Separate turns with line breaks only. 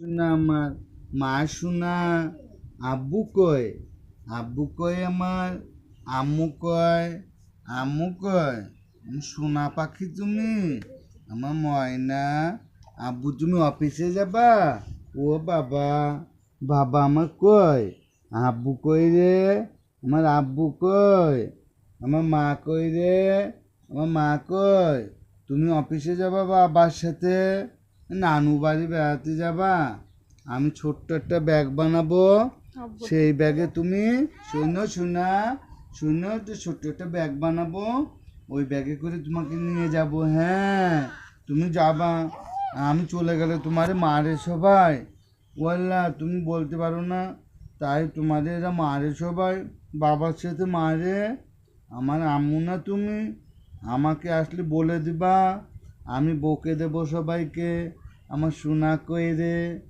শোনা আমার মা শোনা আব্বু কয় আমার আম্মু কয় সোনা পাখি তুমি আমার ময়না আব্বু তুমি অফিসে যাবা ও বাবা বাবা আমার কয় আব্বু কই রে আমার আব্বু কয় আমার মা কই রে আমার মা কয় তুমি অফিসে যাবা বাবার সাথে নানু বাড়ি বেড়াতে যাবা আমি ছোট্ট একটা ব্যাগ বানাবো সেই ব্যাগে তুমি শোনো তো ছোট্ট একটা ব্যাগ বানাবো ওই ব্যাগে করে তোমাকে নিয়ে যাব হ্যাঁ তুমি যাবা আমি চলে গেলে তোমারে মারে সবাই ওয়াল্লা তুমি বলতে পারো না তাই তোমাদের এরা মারে সবাই বাবার সাথে মারে আমার আম্মু না তুমি আমাকে আসলে বলে দিবা আমি বকে দেবো সবাইকে আমার সোনা কই রে